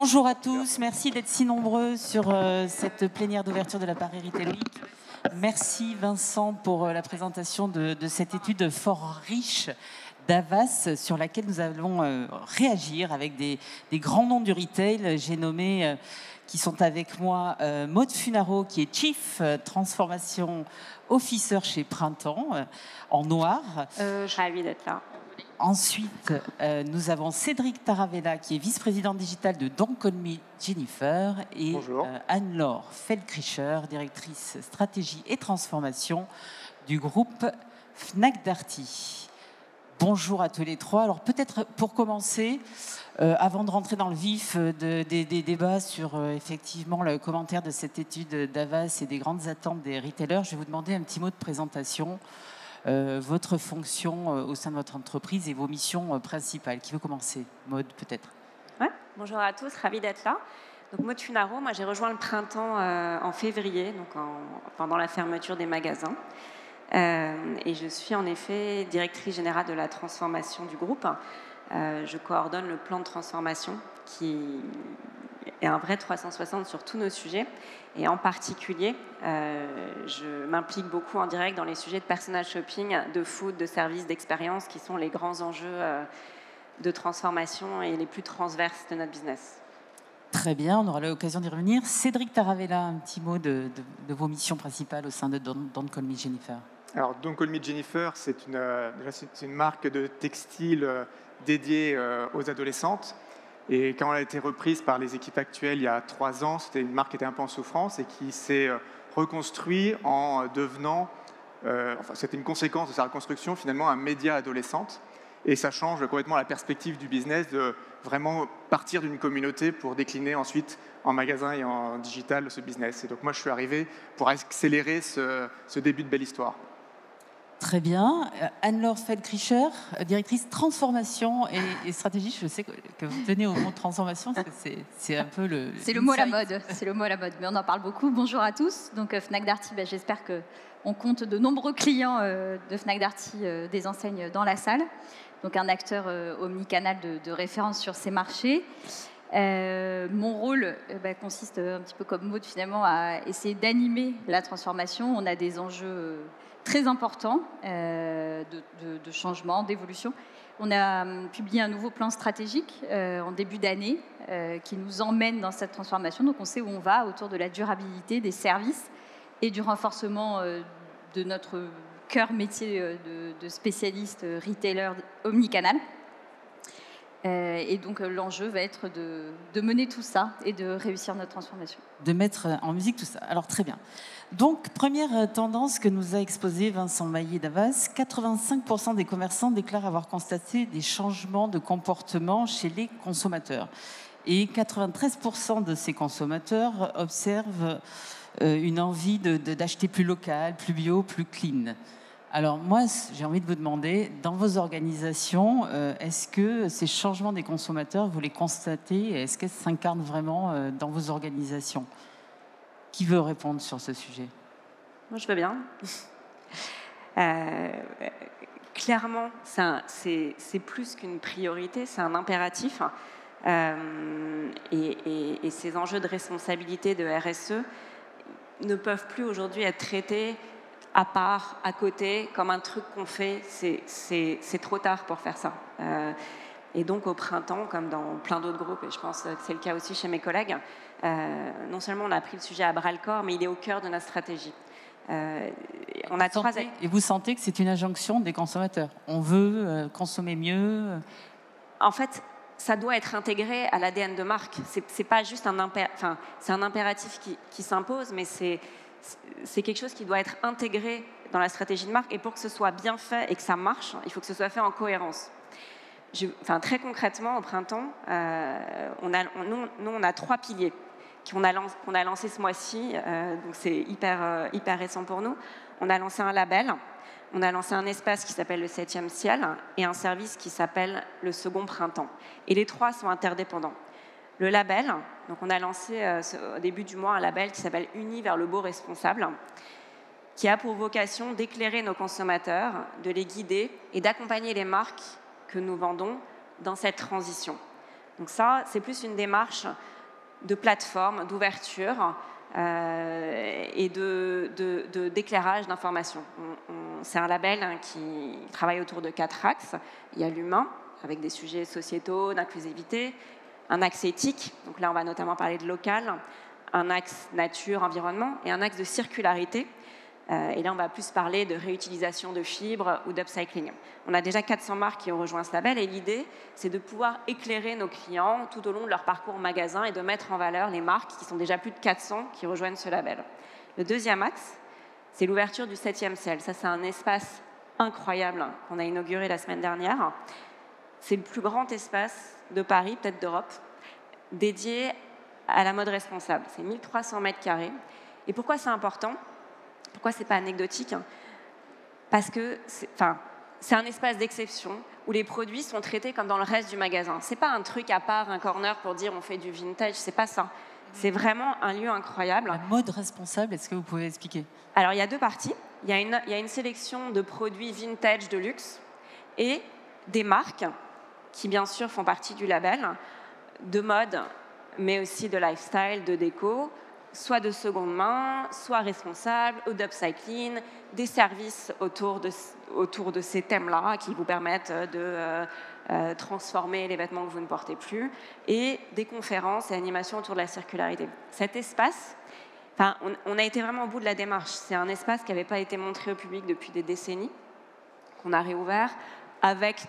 Bonjour à tous, merci d'être si nombreux sur cette plénière d'ouverture de la Paris Retail Week. Merci Vincent pour la présentation de cette étude fort riche d'Havas sur laquelle nous allons réagir avec des grands noms du retail. J'ai nommé qui sont avec moi Maud Funaro qui est Chief Transformation Officer chez Printemps en noir. Je suis ravie d'être là. Ensuite, nous avons Cédric Taravella, qui est vice-président digital de Don't Call Me Jennifer, et Anne-Laure Feldkricher, directrice stratégie et transformation du groupe Fnac Darty. Bonjour à tous les trois. Alors peut-être pour commencer, avant de rentrer dans le vif des débats sur effectivement le commentaire de cette étude d'Havas et des grandes attentes des retailers, je vais vous demander un petit mot de présentation. Votre fonction au sein de votre entreprise et vos missions principales. Qui veut commencer? Maud, peut-être. Ouais. Bonjour à tous, ravie d'être là. Donc, Maud Funaro, moi j'ai rejoint le Printemps en février, donc pendant la fermeture des magasins. Et je suis en effet directrice générale de la transformation du groupe. Je coordonne le plan de transformation qui est un vrai 360 sur tous nos sujets. Et en particulier, je m'implique beaucoup en direct dans les sujets de personal shopping, de food, de services, d'expérience, qui sont les grands enjeux de transformation et les plus transverses de notre business. Très bien, on aura l'occasion d'y revenir. Cédric Taravella, un petit mot de vos missions principales au sein de Don't Call Me Jennifer. Alors, Don't Call Me Jennifer, c'est une marque de textile dédiée aux adolescentes. Et quand elle a été reprise par les équipes actuelles il y a 3 ans, c'était une marque qui était un peu en souffrance et qui s'est reconstruite en devenant, c'était une conséquence de sa reconstruction, finalement un média adolescente. Et ça change complètement la perspective du business de vraiment partir d'une communauté pour décliner ensuite en magasin et en digital ce business. Et donc moi, je suis arrivé pour accélérer ce début de belle histoire. Très bien. Anne-Laure Feldkricher, directrice transformation et stratégie. Je sais que vous tenez au mot transformation parce que c'est un peu le... C'est le mot à la mode. C'est le mot à la mode. Mais on en parle beaucoup. Bonjour à tous. Donc Fnac Darty, j'espère qu'on compte de nombreux clients de Fnac Darty, des enseignes dans la salle. Donc un acteur omnicanal de référence sur ces marchés. Mon rôle consiste un petit peu comme Maud finalement à essayer d'animer la transformation. On a des enjeux très importants de changement, d'évolution. On a publié un nouveau plan stratégique en début d'année qui nous emmène dans cette transformation. Donc on sait où on va autour de la durabilité des services et du renforcement de notre cœur métier de spécialiste retailer omnicanal. Et donc l'enjeu va être de mener tout ça et de réussir notre transformation. De mettre en musique tout ça. Alors très bien. Donc première tendance que nous a exposée Vincent Maillet d'Havas, 85% des commerçants déclarent avoir constaté des changements de comportement chez les consommateurs. Et 93% de ces consommateurs observent une envie d'acheter plus local, plus bio, plus clean. Alors moi, j'ai envie de vous demander, dans vos organisations, est-ce que ces changements des consommateurs, vous les constatez et est-ce qu'elles s'incarnent vraiment dans vos organisations? Qui veut répondre sur ce sujet? Moi, je veux bien. Clairement, c'est plus qu'une priorité, c'est un impératif. Et ces enjeux de responsabilité de RSE ne peuvent plus aujourd'hui être traités à part, à côté, comme un truc qu'on fait. C'est trop tard pour faire ça. Et donc au printemps, comme dans plein d'autres groupes, et je pense que c'est le cas aussi chez mes collègues, non seulement on a pris le sujet à bras-le-corps, mais il est au cœur de notre stratégie. Et vous sentez que c'est une injonction des consommateurs? On veut consommer mieux? En fait, ça doit être intégré à l'ADN de marque. C'est pas juste c'est un impératif qui s'impose, mais c'est quelque chose qui doit être intégré dans la stratégie de marque. Et pour que ce soit bien fait et que ça marche, il faut que ce soit fait en cohérence. Très concrètement, au printemps, on a 3 piliers qu'on a lancé ce mois-ci. Donc c'est hyper récent pour nous. On a lancé un label, on a lancé un espace qui s'appelle le 7e ciel et un service qui s'appelle le second printemps. Et les 3 sont interdépendants. Le label, donc on a lancé au début du mois un label qui s'appelle Unis vers le beau responsable, qui a pour vocation d'éclairer nos consommateurs, de les guider et d'accompagner les marques que nous vendons dans cette transition. Donc ça, c'est plus une démarche de plateforme, d'ouverture et d'éclairage d'information. C'est un label qui travaille autour de 4 axes. Il y a l'humain, avec des sujets sociétaux, d'inclusivité, un axe éthique, donc là on va notamment parler de local, un axe nature, environnement, et un axe de circularité. Et là, on va plus parler de réutilisation de fibres ou d'upcycling. On a déjà 400 marques qui ont rejoint ce label et l'idée, c'est de pouvoir éclairer nos clients tout au long de leur parcours magasin et de mettre en valeur les marques qui sont déjà plus de 400 qui rejoignent ce label. Le deuxième axe, c'est l'ouverture du 7e ciel. Ça, c'est un espace incroyable qu'on a inauguré la semaine dernière. C'est le plus grand espace de Paris, peut-être d'Europe, dédié à la mode responsable. C'est 1300 mètres carrés. Et pourquoi c'est important ? Pourquoi ce n'est pas anecdotique ? Parce que c'est un espace d'exception où les produits sont traités comme dans le reste du magasin. Ce n'est pas un truc à part, un corner pour dire on fait du vintage, ce n'est pas ça. C'est vraiment un lieu incroyable. La mode responsable, est-ce que vous pouvez expliquer ? Alors, il y a 2 parties. Il y a une sélection de produits vintage de luxe et des marques qui, bien sûr, font partie du label, de mode, mais aussi de lifestyle, de déco, soit de seconde main, soit responsable, ou d'upcycling, des services autour de ces thèmes-là qui vous permettent de transformer les vêtements que vous ne portez plus, et des conférences et animations autour de la circularité. Cet espace, on a été vraiment au bout de la démarche. C'est un espace qui n'avait pas été montré au public depuis des décennies, qu'on a réouvert avec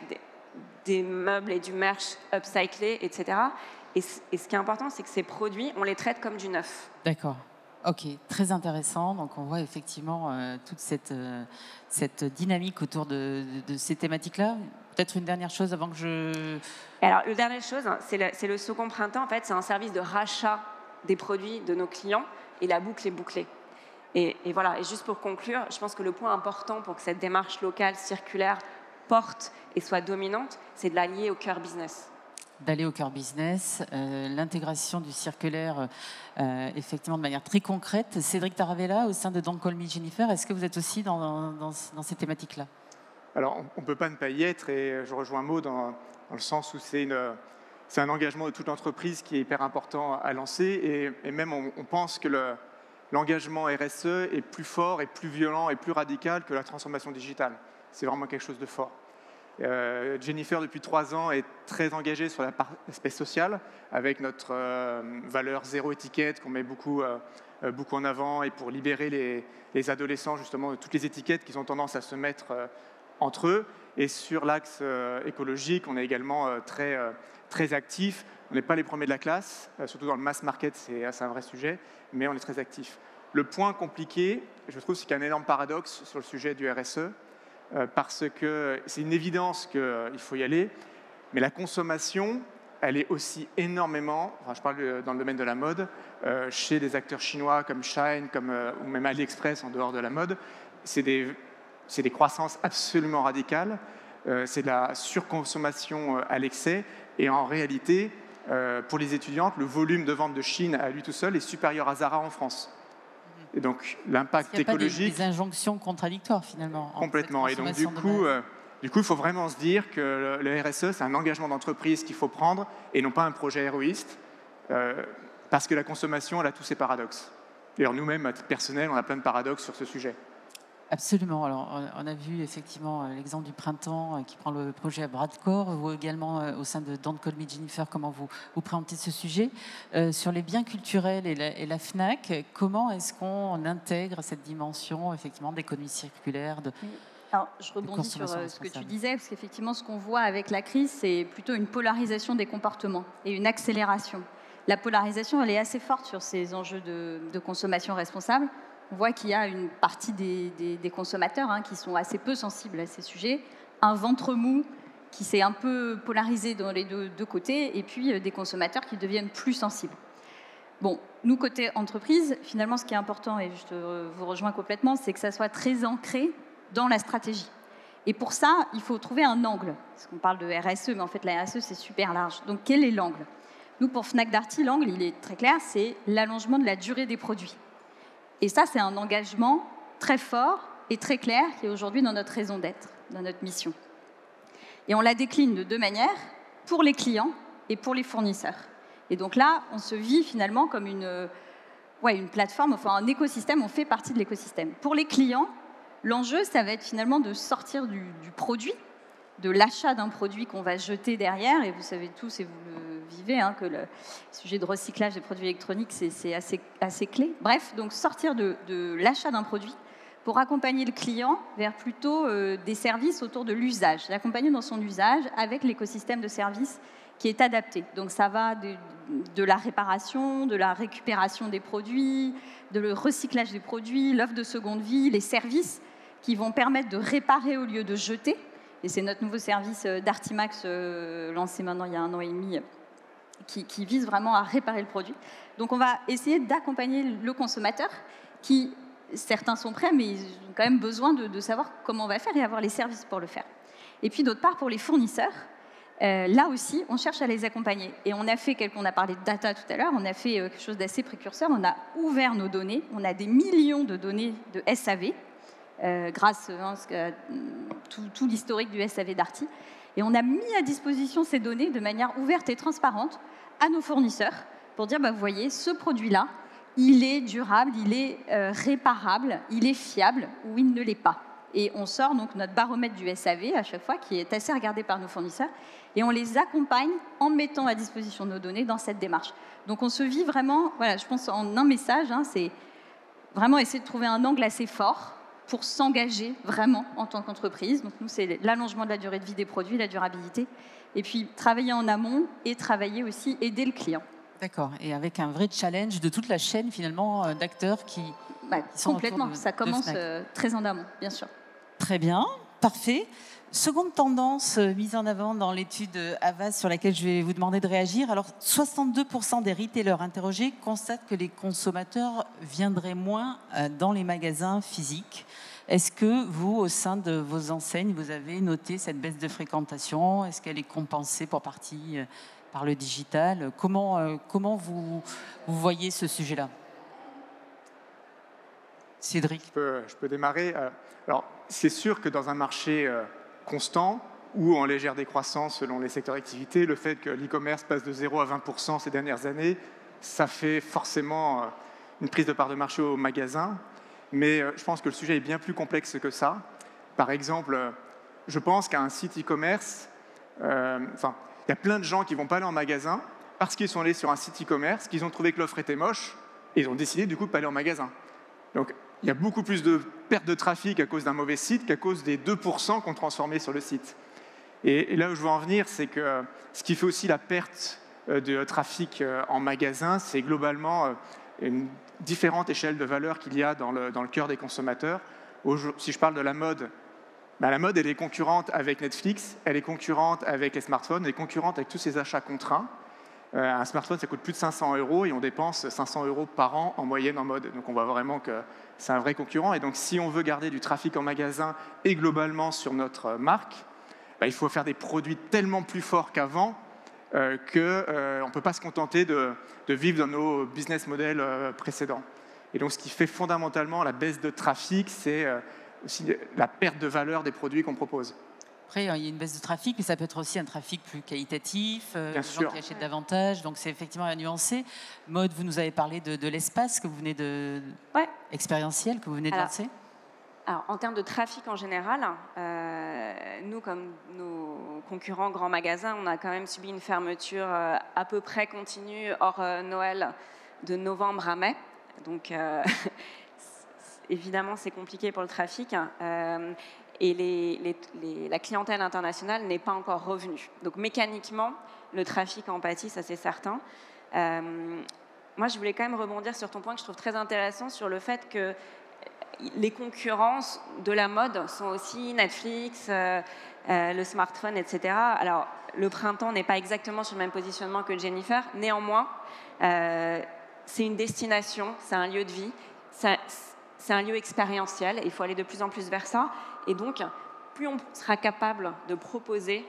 des meubles et du merch upcyclé, etc. Et ce qui est important, c'est que ces produits, on les traite comme du neuf. D'accord. Ok, très intéressant. Donc on voit effectivement toute cette dynamique autour de ces thématiques-là. Peut-être une dernière chose avant que je... Alors, une dernière chose, c'est le second printemps. En fait, c'est un service de rachat des produits de nos clients et la boucle est bouclée. Et voilà, et juste pour conclure, je pense que le point important pour que cette démarche locale, circulaire, porte et soit dominante, c'est de la lier au cœur business. D'aller au cœur business, l'intégration du circulaire, effectivement, de manière très concrète. Cédric Taravella, au sein de Don't Call Me Jennifer, est-ce que vous êtes aussi dans ces thématiques-là ? Alors, on ne peut pas ne pas y être, et je rejoins Maud dans le sens où c'est un engagement de toute l'entreprise qui est hyper important à lancer, et même on pense que l'engagement RSE est plus fort et plus violent et plus radical que la transformation digitale. C'est vraiment quelque chose de fort. Jennifer, depuis 3 ans, est très engagée sur l'aspect social, avec notre valeur zéro étiquette qu'on met beaucoup en avant, et pour libérer les adolescents justement de toutes les étiquettes qu'ils ont tendance à se mettre entre eux. Et sur l'axe écologique, on est également très actifs. On n'est pas les premiers de la classe, surtout dans le mass market, c'est un vrai sujet, mais on est très actifs. Le point compliqué, je trouve, c'est qu'il y a un énorme paradoxe sur le sujet du RSE, parce que c'est une évidence qu'il faut y aller, mais la consommation, elle est aussi énormément, je parle dans le domaine de la mode, chez des acteurs chinois comme Shein, ou même AliExpress en dehors de la mode, c'est des croissances absolument radicales, c'est de la surconsommation à l'excès, et en réalité, pour les étudiantes, le volume de vente de Chine à lui tout seul est supérieur à Zara en France. Et donc l'impact écologique... Il n'y a pas des injonctions contradictoires finalement. Complètement. Et donc du coup, il faut vraiment se dire que le RSE, c'est un engagement d'entreprise qu'il faut prendre et non pas un projet héroïste, parce que la consommation, elle a tous ses paradoxes. D'ailleurs, nous-mêmes, à titre personnel, on a plein de paradoxes sur ce sujet. Absolument. Alors, on a vu effectivement l'exemple du printemps qui prend le projet à bras de corps, ou également au sein de Don't Call Me Jennifer, comment vous présentez ce sujet. Sur les biens culturels et la FNAC, comment est-ce qu'on intègre cette dimension effectivement d'économie circulaire Alors, je rebondis sur ce que tu disais, parce qu'effectivement, ce qu'on voit avec la crise, c'est plutôt une polarisation des comportements et une accélération. La polarisation, elle est assez forte sur ces enjeux de consommation responsable. On voit qu'il y a une partie des consommateurs qui sont assez peu sensibles à ces sujets, un ventre mou qui s'est un peu polarisé dans les deux côtés, et puis des consommateurs qui deviennent plus sensibles. Bon, nous, côté entreprise, finalement, ce qui est important, et je vous rejoins complètement, c'est que ça soit très ancré dans la stratégie. Et pour ça, il faut trouver un angle. Parce qu'on parle de RSE, mais en fait, la RSE, c'est super large. Donc, quel est l'angle ? Nous, pour Fnac Darty, l'angle, il est très clair, c'est l'allongement de la durée des produits. Et ça, c'est un engagement très fort et très clair qui est aujourd'hui dans notre raison d'être, dans notre mission. Et on la décline de 2 manières. Pour les clients, et pour les fournisseurs. Et donc là, on se vit finalement comme une plateforme, enfin un écosystème, on fait partie de l'écosystème. Pour les clients, l'enjeu, ça va être finalement de sortir du produit, de l'achat d'un produit qu'on va jeter derrière, et vous savez tous, et vous le vivez, que le sujet de recyclage des produits électroniques, c'est assez clé. Bref, donc sortir de l'achat d'un produit pour accompagner le client vers plutôt des services autour de l'usage, l'accompagner dans son usage avec l'écosystème de services qui est adapté. Donc ça va de la réparation, de la récupération des produits, de le recyclage des produits, l'offre de seconde vie, les services qui vont permettre de réparer au lieu de jeter. Et c'est notre nouveau service Dartimax lancé maintenant il y a 1 an et demi qui vise vraiment à réparer le produit. Donc on va essayer d'accompagner le consommateur qui, certains sont prêts, mais ils ont quand même besoin de savoir comment on va faire et avoir les services pour le faire. Et puis d'autre part, pour les fournisseurs, là aussi, on cherche à les accompagner. Et on a fait, on a parlé de data tout à l'heure, on a fait quelque chose d'assez précurseur, on a ouvert nos données, on a des millions de données de SAV, grâce à tout l'historique du SAV Darty. Et on a mis à disposition ces données de manière ouverte et transparente à nos fournisseurs pour dire, vous voyez, ce produit-là, il est durable, il est réparable, il est fiable ou il ne l'est pas. Et on sort donc notre baromètre du SAV à chaque fois, qui est assez regardé par nos fournisseurs, et on les accompagne en mettant à disposition nos données dans cette démarche. Donc on se vit vraiment, voilà, je pense en un message, c'est vraiment essayer de trouver un angle assez fort pour s'engager vraiment en tant qu'entreprise. Donc nous, c'est l'allongement de la durée de vie des produits, la durabilité, et puis travailler en amont et travailler aussi, aider le client. D'accord, et avec un vrai challenge de toute la chaîne finalement d'acteurs qui sont complètement, ça commence très en amont, bien sûr. Très bien, parfait. Seconde tendance mise en avant dans l'étude Havas sur laquelle je vais vous demander de réagir. Alors, 62% des retailers interrogés constatent que les consommateurs viendraient moins dans les magasins physiques. Est-ce que vous, au sein de vos enseignes, vous avez noté cette baisse de fréquentation? Est-ce qu'elle est compensée pour partie par le digital? Comment vous voyez ce sujet-là? Cédric. Je peux démarrer. Alors, c'est sûr que dans un marché constant ou en légère décroissance selon les secteurs d'activité, le fait que l'e-commerce passe de 0 à 20% ces dernières années, ça fait forcément une prise de part de marché au magasin. Mais je pense que le sujet est bien plus complexe que ça. Par exemple, je pense qu'à un site e-commerce, il y a plein de gens qui ne vont pas aller en magasin parce qu'ils sont allés sur un site e-commerce, qu'ils ont trouvé que l'offre était moche, et ils ont décidé du coup de ne pas aller en magasin. Donc, il y a beaucoup plus de perte de trafic à cause d'un mauvais site qu'à cause des 2% qu'on transformait sur le site. Et là où je veux en venir, c'est que ce qui fait aussi la perte de trafic en magasin, c'est globalement une différente échelle de valeur qu'il y a dans le cœur des consommateurs. Si je parle de la mode, la mode, elle est concurrente avec Netflix, elle est concurrente avec les smartphones, elle est concurrente avec tous ces achats contraints. Un smartphone, ça coûte plus de 500 € et on dépense 500 € par an en moyenne en mode. Donc on voit vraiment que c'est un vrai concurrent. Et donc si on veut garder du trafic en magasin et globalement sur notre marque, il faut faire des produits tellement plus forts qu'avant qu'on ne peut pas se contenter de vivre dans nos business models précédents. Et donc ce qui fait fondamentalement la baisse de trafic, c'est aussi la perte de valeur des produits qu'on propose. Après, il y a une baisse de trafic, mais ça peut être aussi un trafic plus qualitatif, des gens qui achètent davantage, donc c'est effectivement à nuancer. Maud, vous nous avez parlé de l'espace que vous venez expérientiel, que vous venez de lancer. Alors, en termes de trafic en général, nous, comme nos concurrents grands magasins, on a quand même subi une fermeture à peu près continue hors Noël de novembre à mai. Donc, évidemment, c'est compliqué pour le trafic. Et la clientèle internationale n'est pas encore revenue. Donc mécaniquement, le trafic en pâtit, ça c'est certain. Moi, je voulais quand même rebondir sur ton point que je trouve très intéressant sur le fait que les concurrences de la mode sont aussi Netflix, le smartphone, etc. Alors, le printemps n'est pas exactement sur le même positionnement que Jennifer. Néanmoins, c'est une destination, c'est un lieu de vie, c'est un lieu expérientiel et il faut aller de plus en plus vers ça. Et donc, plus on sera capable de proposer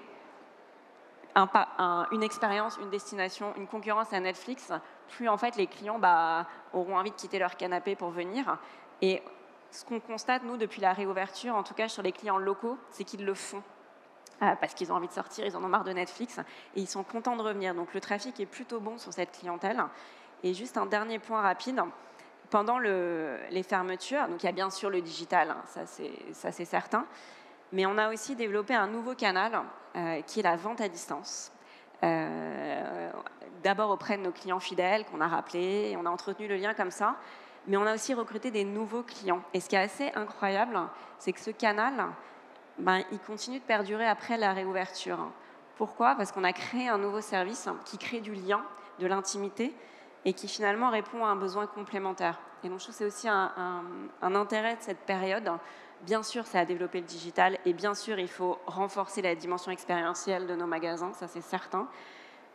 une expérience, une destination, une concurrence à Netflix, plus en fait les clients auront envie de quitter leur canapé pour venir. Et ce qu'on constate, nous, depuis la réouverture, en tout cas sur les clients locaux, c'est qu'ils le font. parce qu'ils ont envie de sortir, ils en ont marre de Netflix, et ils sont contents de revenir. Donc le trafic est plutôt bon sur cette clientèle. Et juste un dernier point rapide, pendant les fermetures, donc il y a bien sûr le digital, hein, ça c'est certain, mais on a aussi développé un nouveau canal qui est la vente à distance. D'abord auprès de nos clients fidèles qu'on a rappelés, et on a entretenu le lien comme ça, mais on a aussi recruté des nouveaux clients. Et ce qui est assez incroyable, c'est que ce canal, il continue de perdurer après la réouverture. Pourquoi ? Parce qu'on a créé un nouveau service qui crée du lien, de l'intimité, et qui finalement répond à un besoin complémentaire. Et donc je trouve que c'est aussi un intérêt de cette période. Bien sûr, ça a développé le digital, et bien sûr, il faut renforcer la dimension expérientielle de nos magasins, ça c'est certain.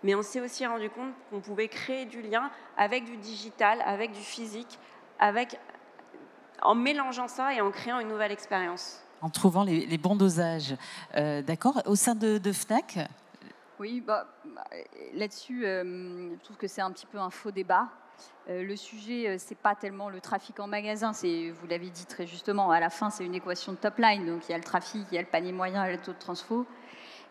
Mais on s'est aussi rendu compte qu'on pouvait créer du lien avec du digital, avec du physique, en mélangeant ça et en créant une nouvelle expérience. En trouvant les bons dosages. D'accord. Au sein de Fnac ? Oui, là-dessus, je trouve que c'est un petit peu un faux débat. Le sujet, c'est pas tellement le trafic en magasin, vous l'avez dit très justement, à la fin, c'est une équation de top line. Donc, il y a le trafic, il y a le panier moyen, il y a le taux de transfo.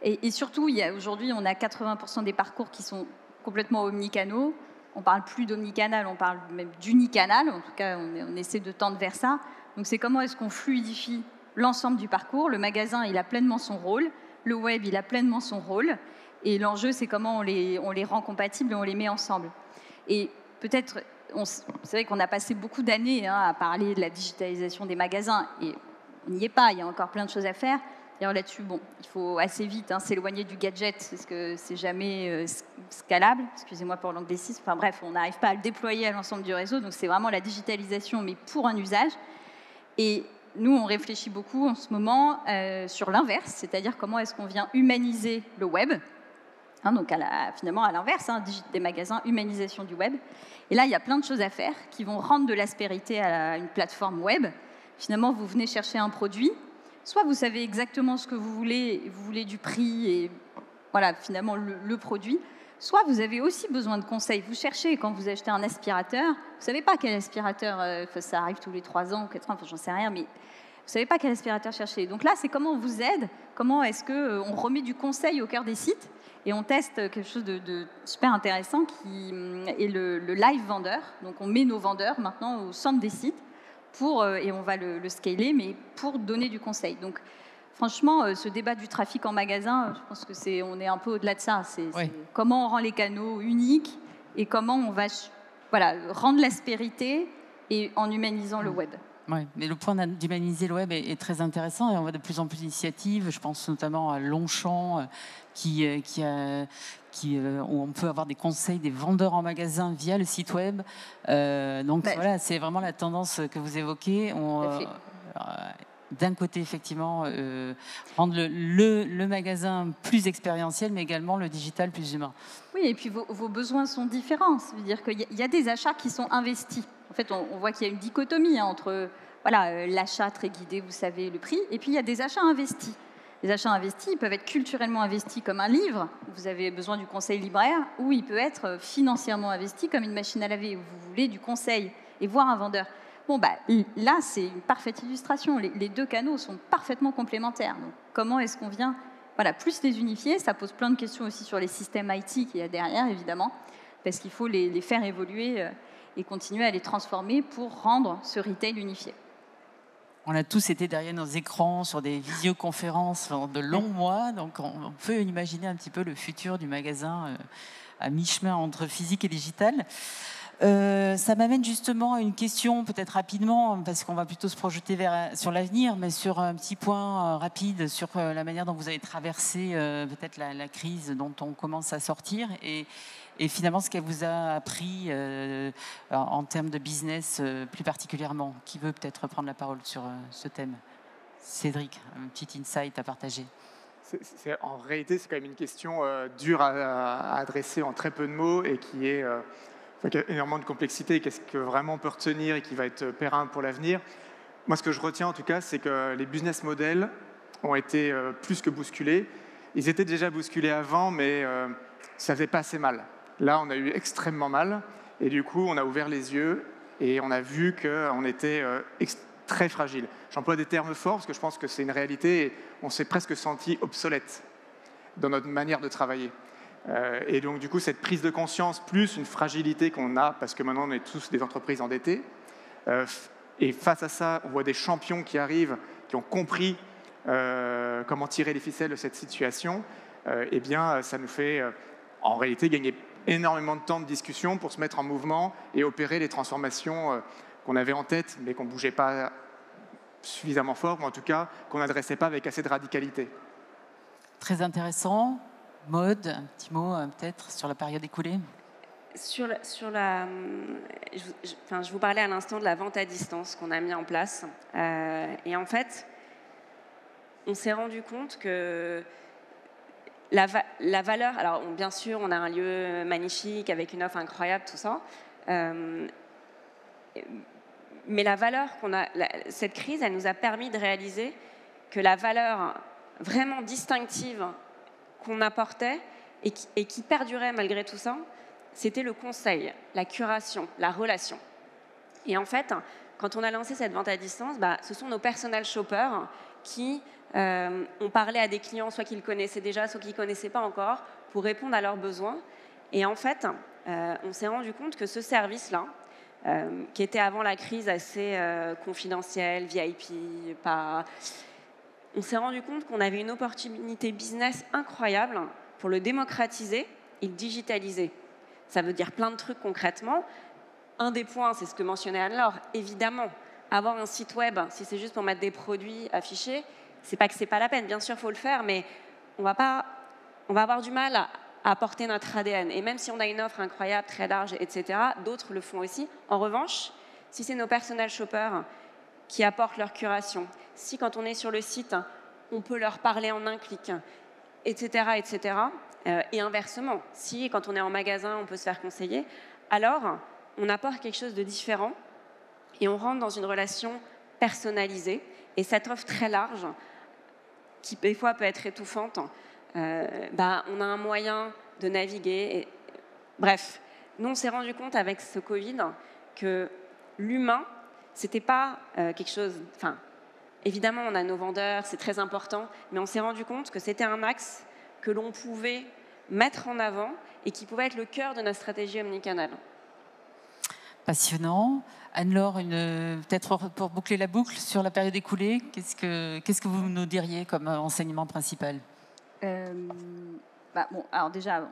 Et surtout, aujourd'hui, on a 80% des parcours qui sont complètement omnicanaux. On ne parle plus d'omnicanal, on parle même d'unicanal. En tout cas, on essaie de tendre vers ça. Donc, c'est comment est-ce qu'on fluidifie l'ensemble du parcours. Le magasin, il a pleinement son rôle. Le web, il a pleinement son rôle. Et l'enjeu, c'est comment on les rend compatibles et on les met ensemble. Et peut-être, c'est vrai qu'on a passé beaucoup d'années à parler de la digitalisation des magasins. Et on n'y est pas, il y a encore plein de choses à faire. D'ailleurs, là-dessus, il faut assez vite s'éloigner du gadget, parce que c'est jamais scalable. Excusez-moi pour l'anglicisme. Enfin bref, on n'arrive pas à le déployer à l'ensemble du réseau. Donc, c'est vraiment la digitalisation, mais pour un usage. Et nous, on réfléchit beaucoup en ce moment sur l'inverse, c'est-à-dire comment est-ce qu'on vient humaniser le web. Donc, finalement, à l'inverse, des magasins, humanisation du web. Et là, il y a plein de choses à faire qui vont rendre de l'aspérité à une plateforme web. Finalement, vous venez chercher un produit. Soit vous savez exactement ce que vous voulez du prix et voilà, finalement, le produit. Soit vous avez aussi besoin de conseils. Vous cherchez, quand vous achetez un aspirateur, vous ne savez pas quel aspirateur, ça arrive tous les 3 ans ou 4 ans, j'en sais rien, mais vous ne savez pas quel aspirateur chercher. Donc là, c'est comment on vous aide, comment est-ce qu'on remet du conseil au cœur des sites. Et on teste quelque chose de super intéressant qui est le live vendeur. Donc on met nos vendeurs maintenant au centre des sites et on va le scaler, mais pour donner du conseil. Donc franchement, ce débat du trafic en magasin, je pense que on est un peu au-delà de ça. C'est comment on rend les canaux uniques et comment on va rendre l'aspérité et en humanisant le web. Oui, mais le point d'humaniser le web est très intéressant et on voit de plus en plus d'initiatives. Je pense notamment à Longchamp, où on peut avoir des conseils des vendeurs en magasin via le site web. Voilà, c'est vraiment la tendance que vous évoquez. D'un côté, effectivement, rendre le magasin plus expérientiel, mais également le digital plus humain. Oui, et puis vos besoins sont différents. Ça veut dire qu'il y a des achats qui sont investis. En fait, on voit qu'il y a une dichotomie entre l'achat très guidé, vous savez, le prix, et puis il y a des achats investis. Les achats investis, ils peuvent être culturellement investis comme un livre, où vous avez besoin du conseil libraire, ou il peut être financièrement investi comme une machine à laver, où vous voulez du conseil et voir un vendeur. Là, c'est une parfaite illustration. Les deux canaux sont parfaitement complémentaires. Donc, comment est-ce qu'on vient plus les unifier? Ça pose plein de questions aussi sur les systèmes IT qu'il y a derrière, évidemment, parce qu'il faut les faire évoluer et continuer à les transformer pour rendre ce retail unifié. On a tous été derrière nos écrans sur des visioconférences pendant de longs mois, donc on peut imaginer un petit peu le futur du magasin à mi-chemin entre physique et digital. Ça m'amène justement à une question, peut-être rapidement, parce qu'on va plutôt se projeter sur l'avenir, mais sur un petit point rapide sur la manière dont vous avez traversé peut-être la crise dont on commence à sortir et finalement ce qu'elle vous a appris en termes de business plus particulièrement. Qui veut peut-être prendre la parole sur ce thème? Cédric, un petit insight à partager. En réalité, c'est quand même une question dure à adresser en très peu de mots et qui est... il y a énormément de complexité. Qu'est-ce que vraiment on peut retenir et qui va être périn pour l'avenir? Moi, ce que je retiens en tout cas, c'est que les business models ont été plus que bousculés. Ils étaient déjà bousculés avant, mais ça faisait pas assez mal. Là, on a eu extrêmement mal. Et du coup, on a ouvert les yeux et on a vu qu'on était très fragile. J'emploie des termes forts parce que je pense que c'est une réalité et on s'est presque senti obsolète. dans notre manière de travailler. Et donc, du coup, cette prise de conscience, plus une fragilité qu'on a, parce que maintenant, on est tous des entreprises endettées, et face à ça, on voit des champions qui arrivent, qui ont compris comment tirer les ficelles de cette situation, eh bien, ça nous fait, en réalité, gagner énormément de temps de discussion pour se mettre en mouvement et opérer les transformations qu'on avait en tête, mais qu'on ne bougeait pas suffisamment fort, ou en tout cas, qu'on n'adressait pas avec assez de radicalité. Très intéressant. Maud, un petit mot peut-être sur la période écoulée. Je vous parlais à l'instant de la vente à distance qu'on a mis en place. Et en fait, on s'est rendu compte que la valeur... Alors, bien sûr, on a un lieu magnifique avec une offre incroyable, tout ça. Mais la valeur qu'on a... Cette crise, elle nous a permis de réaliser que la valeur vraiment distinctive qu'on apportait et qui perdurait malgré tout ça, c'était le conseil, la curation, la relation. Et en fait, quand on a lancé cette vente à distance, ce sont nos personal shoppers qui ont parlé à des clients, soit qu'ils connaissaient déjà, soit qu'ils ne connaissaient pas encore, pour répondre à leurs besoins. Et en fait, on s'est rendu compte que ce service-là, qui était avant la crise assez confidentiel, VIP, on s'est rendu compte qu'on avait une opportunité business incroyable pour le démocratiser et le digitaliser. Ça veut dire plein de trucs concrètement. Un des points, c'est ce que mentionnait Anne-Laure, évidemment, avoir un site web, si c'est juste pour mettre des produits affichés, c'est pas que c'est pas la peine, bien sûr, il faut le faire, mais on va avoir du mal à apporter notre ADN. Et même si on a une offre incroyable, très large, etc., d'autres le font aussi. En revanche, si c'est nos personal shoppers qui apportent leur curation, si quand on est sur le site, on peut leur parler en un clic, etc., etc., et inversement, si quand on est en magasin, on peut se faire conseiller, alors on apporte quelque chose de différent et on rentre dans une relation personnalisée. Et cette offre très large, qui des fois peut être étouffante, on a un moyen de naviguer. Bref, nous on s'est rendu compte avec ce Covid que l'humain, c'était pas quelque chose... Enfin, évidemment, on a nos vendeurs, c'est très important, mais on s'est rendu compte que c'était un axe que l'on pouvait mettre en avant et qui pouvait être le cœur de notre stratégie omnicanale. Passionnant. Anne-Laure, peut-être pour boucler la boucle sur la période écoulée, qu'est-ce que vous nous diriez comme enseignement principal ? Alors déjà, un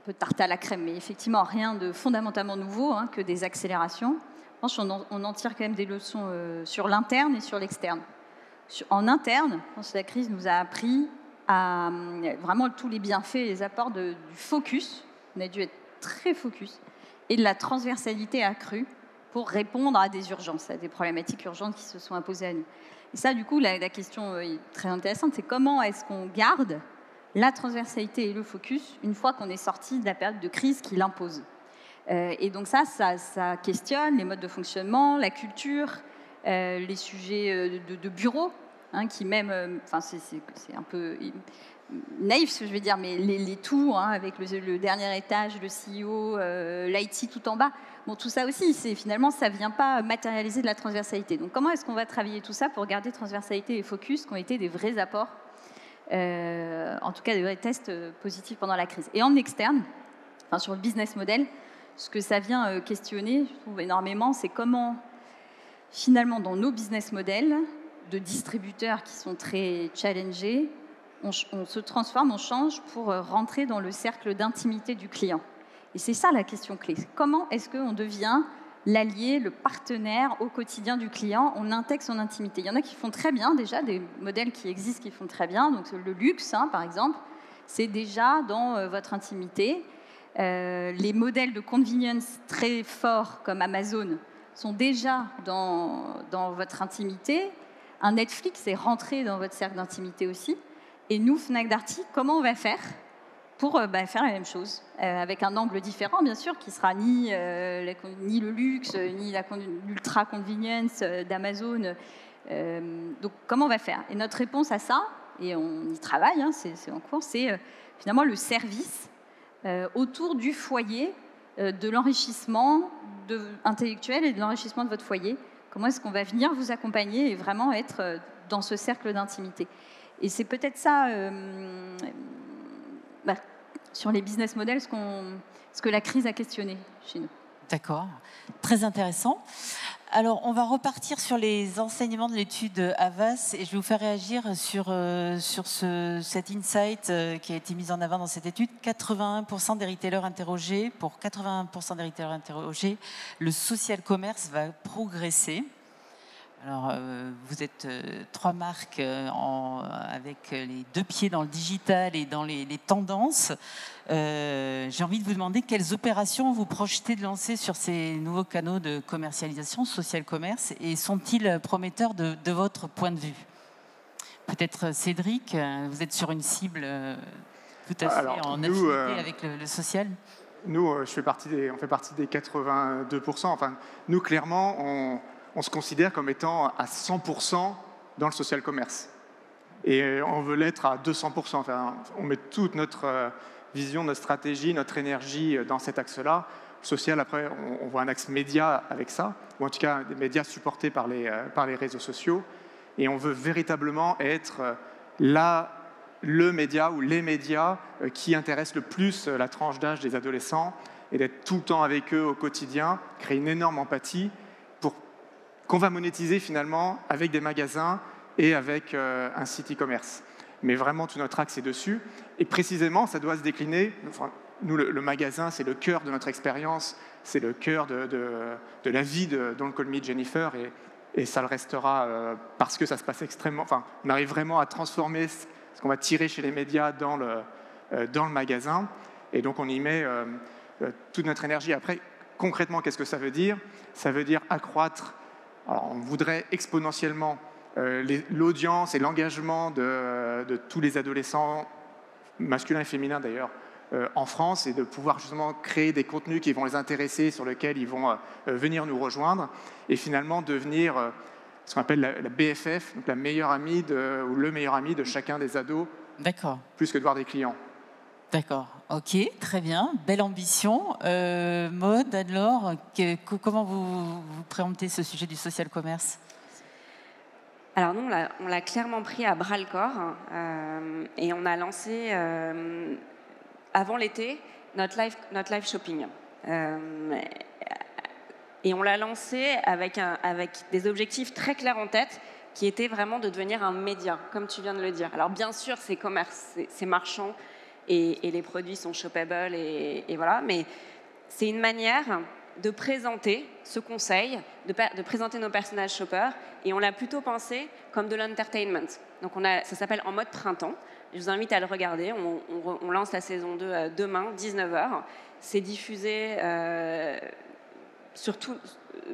peu de tarte à la crème, mais effectivement, rien de fondamentalement nouveau, que des accélérations. Je pense qu'on en tire quand même des leçons sur l'interne et sur l'externe. En interne, je pense que la crise nous a appris à vraiment tous les bienfaits et les apports du focus. On a dû être très focus et de la transversalité accrue pour répondre à des urgences, à des problématiques urgentes qui se sont imposées à nous. Et ça, du coup, la question est très intéressante, c'est comment est-ce qu'on garde la transversalité et le focus une fois qu'on est sorti de la période de crise qui l'impose. Et donc ça questionne les modes de fonctionnement, la culture, les sujets de bureau, qui même, c'est un peu naïf ce que je vais dire, mais les tout, avec le dernier étage, le CEO, l'IT tout en bas, bon, tout ça aussi, finalement, ça ne vient pas matérialiser de la transversalité. Donc comment est-ce qu'on va travailler tout ça pour garder transversalité et focus, qui ont été des vrais apports, en tout cas des vrais tests positifs pendant la crise. Et en externe, sur le business model, ce que ça vient questionner, je trouve énormément, c'est comment, finalement, dans nos business models de distributeurs qui sont très challengés, on se transforme, on change pour rentrer dans le cercle d'intimité du client. Et c'est ça la question clé. Comment est-ce qu'on devient l'allié, le partenaire au quotidien du client? On intègre son intimité. Il y en a qui font très bien déjà, des modèles qui existent qui font très bien. Donc le luxe, par exemple, c'est déjà dans votre intimité. Les modèles de convenience très forts comme Amazon sont déjà dans votre intimité. Un Netflix est rentré dans votre cercle d'intimité aussi. Et nous, Fnac Darty, comment on va faire pour faire la même chose, avec un angle différent, bien sûr, qui sera ni le luxe, ni l'ultra convenience d'Amazon. Donc, comment on va faire? Et notre réponse à ça, et on y travaille, c'est en cours, c'est finalement le service autour du foyer, de l'enrichissement intellectuel et de l'enrichissement de votre foyer. Comment est-ce qu'on va venir vous accompagner et vraiment être dans ce cercle d'intimité? Et c'est peut-être ça sur les business models, ce que la crise a questionné chez nous. D'accord, très intéressant. Alors, on va repartir sur les enseignements de l'étude Havas et je vais vous faire réagir sur cet insight qui a été mis en avant dans cette étude. 81% des retailers interrogés, pour 81% des retailers interrogés, le social commerce va progresser. Alors, vous êtes 3 marques avec les 2 pieds dans le digital et dans les tendances. J'ai envie de vous demander quelles opérations vous projetez de lancer sur ces nouveaux canaux de commercialisation, social commerce, et sont-ils prometteurs de votre point de vue? Peut-être Cédric, vous êtes sur une cible tout à fait en affinité avec le social. Nous, on fait partie des 82%. Enfin, nous, clairement, on se considère comme étant à 100% dans le social commerce. Et on veut l'être à 200%. Enfin, on met toute notre vision, notre stratégie, notre énergie dans cet axe-là. Social, après, on voit un axe média avec ça, ou en tout cas des médias supportés par les réseaux sociaux. Et on veut véritablement être le média ou les médias qui intéressent le plus la tranche d'âge des adolescents et d'être tout le temps avec eux au quotidien, créer une énorme empathie qu'on va monétiser finalement avec des magasins et avec un site e-commerce. Mais vraiment, tout notre axe est dessus. Et précisément, ça doit se décliner. Enfin, nous, le magasin, c'est le cœur de notre expérience, c'est le cœur de la vie de Don't Call Me Jennifer, et ça le restera parce que ça se passe extrêmement... Enfin, on arrive vraiment à transformer ce qu'on va tirer chez les médias dans le magasin. Et donc, on y met toute notre énergie. Après, concrètement, qu'est-ce que ça veut dire? Ça veut dire accroître... Alors, on voudrait exponentiellement l'audience et l'engagement de tous les adolescents, masculins et féminins d'ailleurs, en France, et de pouvoir justement créer des contenus qui vont les intéresser, sur lesquels ils vont venir nous rejoindre, et finalement devenir ce qu'on appelle la BFF, donc la meilleure amie ou le meilleur ami de chacun des ados, plus que de voir des clients. D'accord, ok, très bien, belle ambition. Maud, Anne-Laure, comment vous préemptez ce sujet du social commerce? Alors nous, on l'a clairement pris à bras-le-corps et on a lancé, avant l'été, notre live shopping. Et on l'a lancé avec des objectifs très clairs en tête, qui étaient vraiment de devenir un média, comme tu viens de le dire. Alors bien sûr, c'est commerce, c'est marchand, et les produits sont shoppables, et voilà, mais c'est une manière de présenter ce conseil, de présenter nos personnages shoppers, et on l'a plutôt pensé comme de l'entertainment. Donc ça s'appelle En mode printemps. Je vous invite à le regarder. On lance la saison 2 demain, 19h. C'est diffusé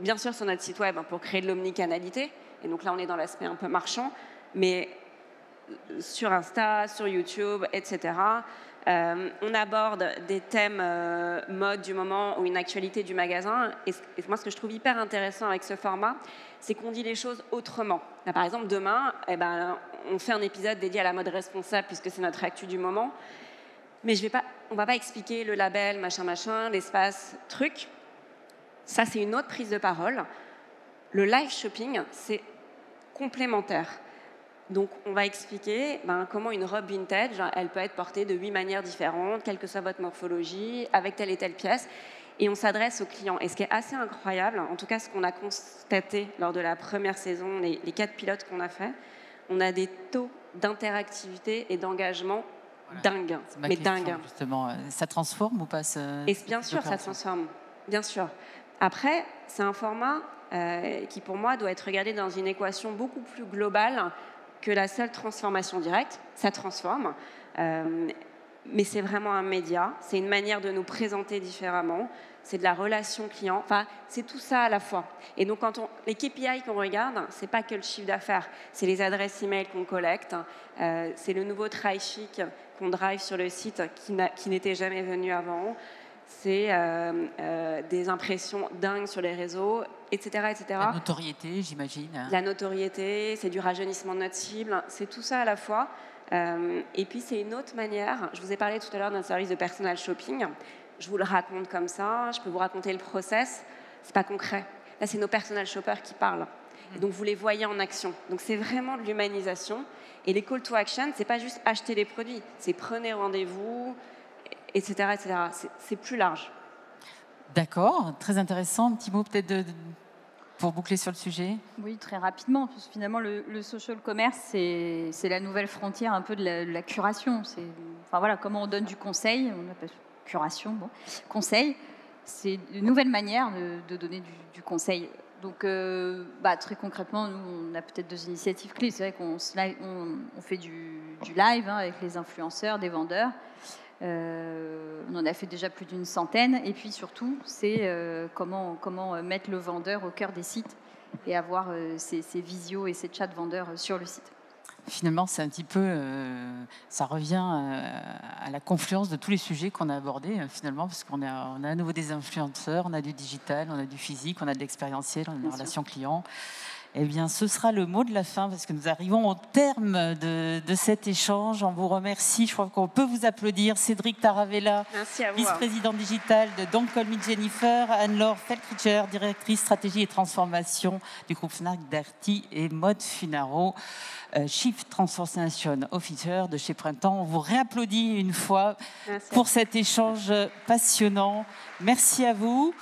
bien sûr sur notre site web pour créer de l'omnicanalité. Et donc là, on est dans l'aspect un peu marchand, mais sur Insta, sur YouTube, etc. On aborde des thèmes mode du moment ou une actualité du magasin. Et moi, ce que je trouve hyper intéressant avec ce format, c'est qu'on dit les choses autrement. Là, par exemple, demain, on fait un épisode dédié à la mode responsable, puisque c'est notre actu du moment. Mais on ne va pas expliquer le label, machin, l'espace, truc. Ça, c'est une autre prise de parole. Le live shopping, c'est complémentaire. Donc, on va expliquer comment une robe vintage, elle peut être portée de 8 manières différentes, quelle que soit votre morphologie, avec telle et telle pièce. Et on s'adresse aux clients. Et ce qui est assez incroyable, en tout cas ce qu'on a constaté lors de la première saison, les 4 pilotes qu'on a fait, on a des taux d'interactivité et d'engagement dingues. Mais dingues. Justement, ça transforme ou pas Et bien sûr, ça transforme. Bien sûr. Après, c'est un format qui, pour moi, doit être regardé dans une équation beaucoup plus globale que la seule transformation directe. Ça transforme, mais c'est vraiment un média, c'est une manière de nous présenter différemment, c'est de la relation client, enfin, c'est tout ça à la fois. Et donc, les KPI qu'on regarde, c'est pas que le chiffre d'affaires, c'est les adresses email qu'on collecte, c'est le nouveau trafic qu'on drive sur le site qui n'était jamais venu avant, c'est des impressions dingues sur les réseaux, etc., etc. La notoriété, j'imagine. La notoriété, c'est du rajeunissement de notre cible, c'est tout ça à la fois. Et puis, c'est une autre manière. Je vous ai parlé tout à l'heure d'un service de personal shopping. Je vous le raconte comme ça. Je peux vous raconter le process. C'est pas concret. Là, c'est nos personal shoppers qui parlent. Et donc, vous les voyez en action. Donc, c'est vraiment de l'humanisation. Et les call to action, ce n'est pas juste acheter des produits, c'est prenez rendez-vous, etc. etc. C'est plus large. D'accord, très intéressant. Un petit mot peut-être pour boucler sur le sujet. Oui, très rapidement. Parce que finalement, le social commerce, c'est la nouvelle frontière un peu de la curation. Enfin voilà, comment on donne du conseil, on appelle curation, bon, conseil. C'est une nouvelle manière de donner du conseil. Donc, très concrètement, nous, on a peut-être 2 initiatives clés. C'est vrai qu'on fait du live avec les influenceurs, des vendeurs. On en a fait déjà plus d'une centaine. Et puis surtout, c'est comment mettre le vendeur au cœur des sites et avoir ces visios et ces chats vendeurs sur le site. Finalement, c'est un petit peu, ça revient à la confluence de tous les sujets qu'on a abordés, finalement, parce qu'on a à nouveau des influenceurs, on a du digital, on a du physique, on a de l'expérientiel, on a une relation client. Eh bien, ce sera le mot de la fin, parce que nous arrivons au terme de cet échange. On vous remercie. Je crois qu'on peut vous applaudir. Cédric Taravella, vice-président digital de Don't Call Me Jennifer, Anne-Laure Feldkricher, directrice stratégie et transformation du groupe Fnac Darty, et Maud Funaro, Chief Transformation Officer de chez Printemps. On vous réapplaudit une fois pour cet échange passionnant. Merci à vous.